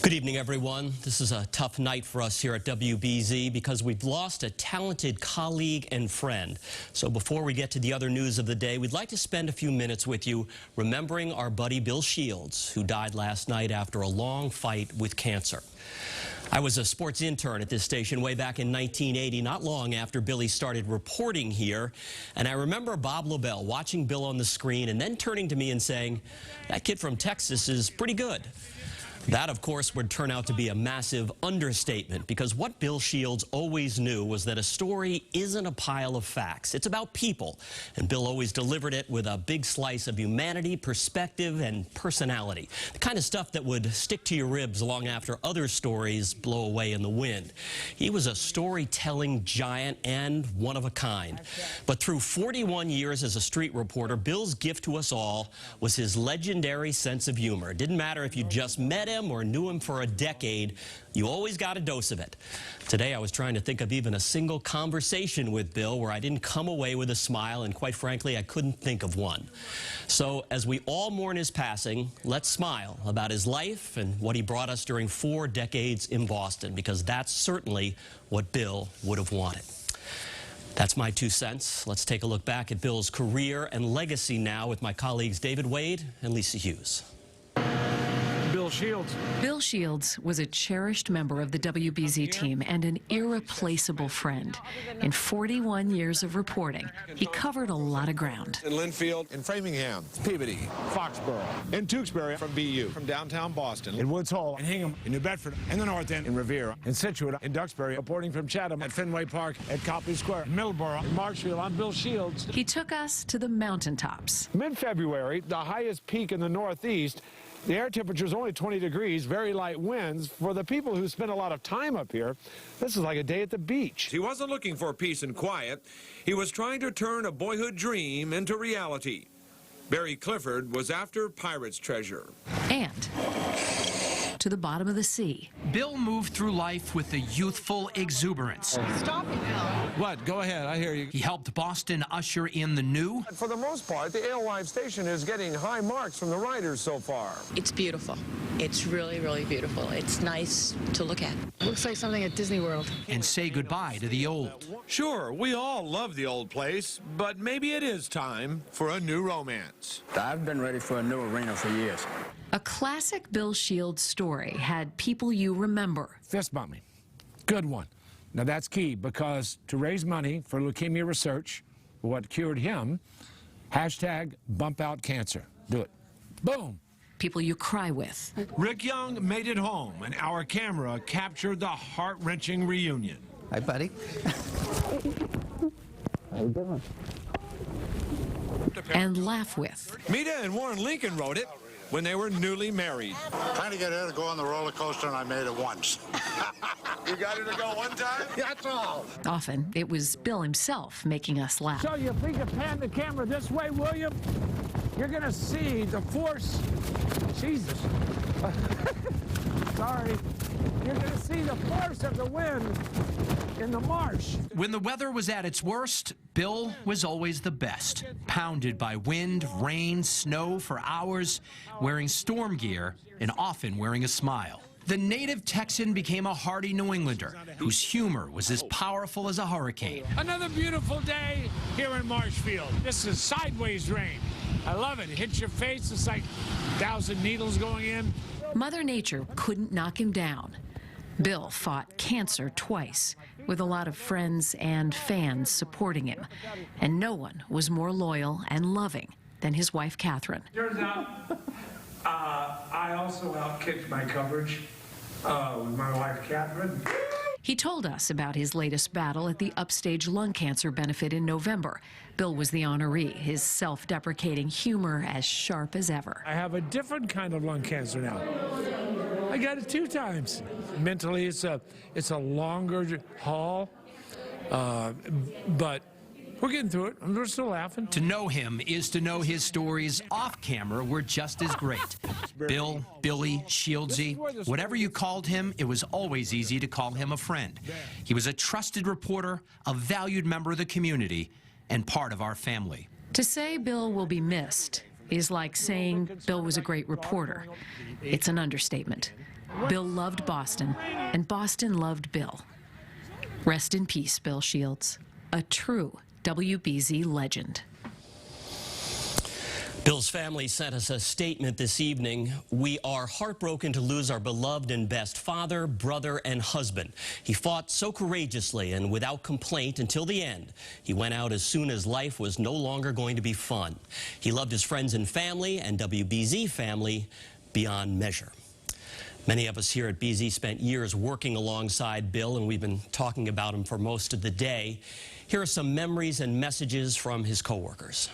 Good evening, everyone. This is a tough night for us here at WBZ because we've lost a talented colleague and friend. So before we get to the other news of the day, we'd like to spend a few minutes with you remembering our buddy Bill Shields, who died last night after a long fight with cancer. I was a sports intern at this station way back in 1980, not long after Billy started reporting here. And I remember Bob LaBelle watching Bill on the screen and then turning to me and saying, "That kid from Texas is pretty good." That, of course, would turn out to be a massive understatement, because what Bill Shields always knew was that a story isn't a pile of facts. It's about people, and Bill always delivered it with a big slice of humanity, perspective, and personality. The kind of stuff that would stick to your ribs long after other stories blow away in the wind. He was a storytelling giant and one of a kind. But through 41 years as a street reporter, Bill's gift to us all was his legendary sense of humor. It didn't matter if you just met him or knew him for a decade, you always got a dose of it. Today I was trying to think of even a single conversation with Bill where I didn't come away with a smile, and quite frankly, I couldn't think of one. So as we all mourn his passing, let's smile about his life and what he brought us during 4 decades in Boston, because that's certainly what Bill would have wanted. That's my 2 cents. Let's take a look back at Bill's career and legacy now with my colleagues David Wade and Lisa Hughes. Bill Shields. Bill Shields was a cherished member of the WBZ team and an irreplaceable friend. In 41 years of reporting, he covered a lot of ground. In Linfield, in Framingham, Peabody, Foxborough, in Tewksbury, from BU, from downtown Boston, in Woods Hole, in Hingham, in New Bedford, in the North End, in Revere, in Scituate, in Duxbury, reporting from Chatham, at Fenway Park, at Copley Square, in Middleborough, in Marshfield. I'm Bill Shields. He took us to the mountaintops. Mid-February, the highest peak in the Northeast. The air temperature is only 20 degrees, very light winds. For the people who spend a lot of time up here, this is like a day at the beach. He wasn't looking for peace and quiet. He was trying to turn a boyhood dream into reality. Barry Clifford was after pirate's treasure. And to the bottom of the sea. Bill moved through life with a youthful exuberance. Stop it, Bill. What? Go ahead. I hear you. He helped Boston usher in the new. For the most part, the Alewife station is getting high marks from the writers so far. It's beautiful. It's really, really beautiful. It's nice to look at. Looks like something at Disney World. And say goodbye to the old. Sure, we all love the old place, but maybe it is time for a new romance. I've been ready for a new arena for years. A classic Bill Shields story had people you remember. Fist bumping. Good one. Now that's key, because to raise money for leukemia research, what cured him, hashtag bump out cancer. Do it. Boom. People you cry with. Rick Young made it home, and our camera captured the heart-wrenching reunion. Hi, buddy. How you doing? And laugh with. Mita and Warren Lincoln wrote it when they were newly married. Trying to get her to go on the roller coaster, and I made it once. You got her to go one time? That's all. Often, it was Bill himself making us laugh. So if we can pan the camera this way, William, you're going to see the force. Jesus. Sorry. You're going to see the force of the wind in the marsh. When the weather was at its worst, Bill was always the best. Pounded by wind, rain, snow for hours, wearing storm gear, and often wearing a smile. The native Texan became a hardy New Englander whose humor was as powerful as a hurricane. Another beautiful day here in Marshfield. This is sideways rain. I love it. It hits your face. It's like 1,000 needles going in. Mother Nature couldn't knock him down. Bill fought cancer twice, with a lot of friends and fans supporting him. And no one was more loyal and loving than his wife, Catherine. Turns out I also outkicked my coverage with my wife, Catherine. He told us about his latest battle at the Upstage Lung Cancer Benefit in November. Bill was the honoree, his self-deprecating humor as sharp as ever. I have a different kind of lung cancer now. I got it 2 times. Mentally, it's a longer haul, but we're getting through it. We're still laughing. To know him is to know his stories off camera were just as great. Bill, Billy, Shieldsy, whatever you called him, it was always easy to call him a friend. He was a trusted reporter, a valued member of the community, and part of our family. To say Bill will be missed is like saying Bill was a great reporter. It's an understatement. Bill loved Boston, and Boston loved Bill. Rest in peace, Bill Shields, a true WBZ legend. Bill's family sent us a statement this evening. We are heartbroken to lose our beloved and best father, brother, and husband. He fought so courageously and without complaint until the end. He went out as soon as life was no longer going to be fun. He loved his friends and family and WBZ family beyond measure. Many of us here at BZ spent years working alongside Bill, and we've been talking about him for most of the day. Here are some memories and messages from his coworkers.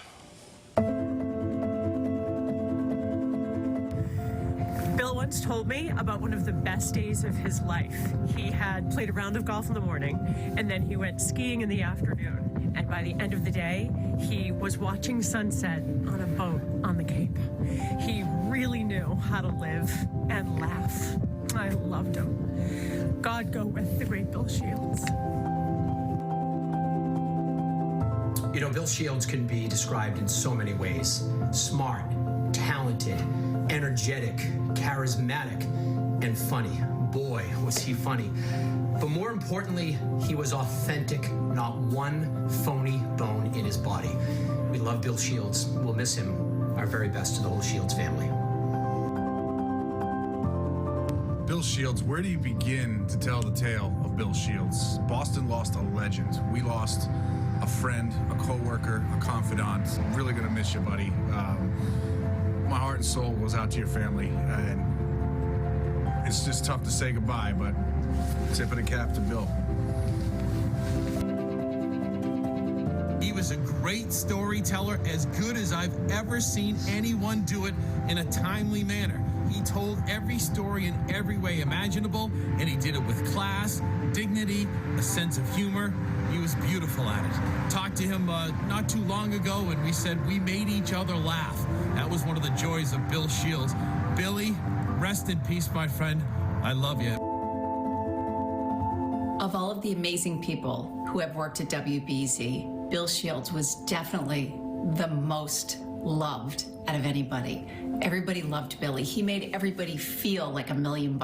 Bill once told me about one of the best days of his life. He had played a round of golf in the morning, and then he went skiing in the afternoon. And by the end of the day, he was watching sunset on a boat on the Cape. He really knew how to live and laugh. I loved him. God go with the great Bill Shields. You know, Bill Shields can be described in so many ways. Smart, talented, energetic, charismatic, and funny. Boy, was he funny. But more importantly, he was authentic, not one phony bone in his body. We love Bill Shields. We'll miss him. Our very best to the whole Shields family. Bill Shields, where do you begin to tell the tale of Bill Shields? Boston lost a legend. We lost a friend, a co-worker, a confidant. I'm really gonna miss you, buddy. My heart and soul goes out to your family, and it's just tough to say goodbye, but tip of the cap to Bill. He was a great storyteller, as good as I've ever seen anyone do it in a timely manner. He told every story in every way imaginable, and he did it with class, dignity, a sense of humor. He was beautiful at it. Talked to him not too long ago, and we said we made each other laugh. That was one of the joys of Bill Shields. Billy, rest in peace, my friend. I love you. Of all of the amazing people who have worked at WBZ, Bill Shields was definitely the most loved out of anybody. Everybody loved Billy. He made everybody feel like $1 million.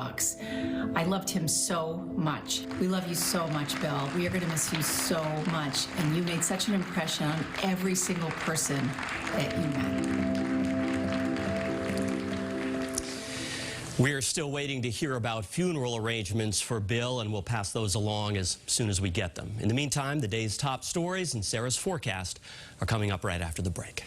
I loved him so much. We love you so much, Bill. We are going to miss you so much. And you made such an impression on every single person that you met. We're still waiting to hear about funeral arrangements for Bill, and we'll pass those along as soon as we get them. In the meantime, the day's top stories and Sarah's forecast are coming up right after the break.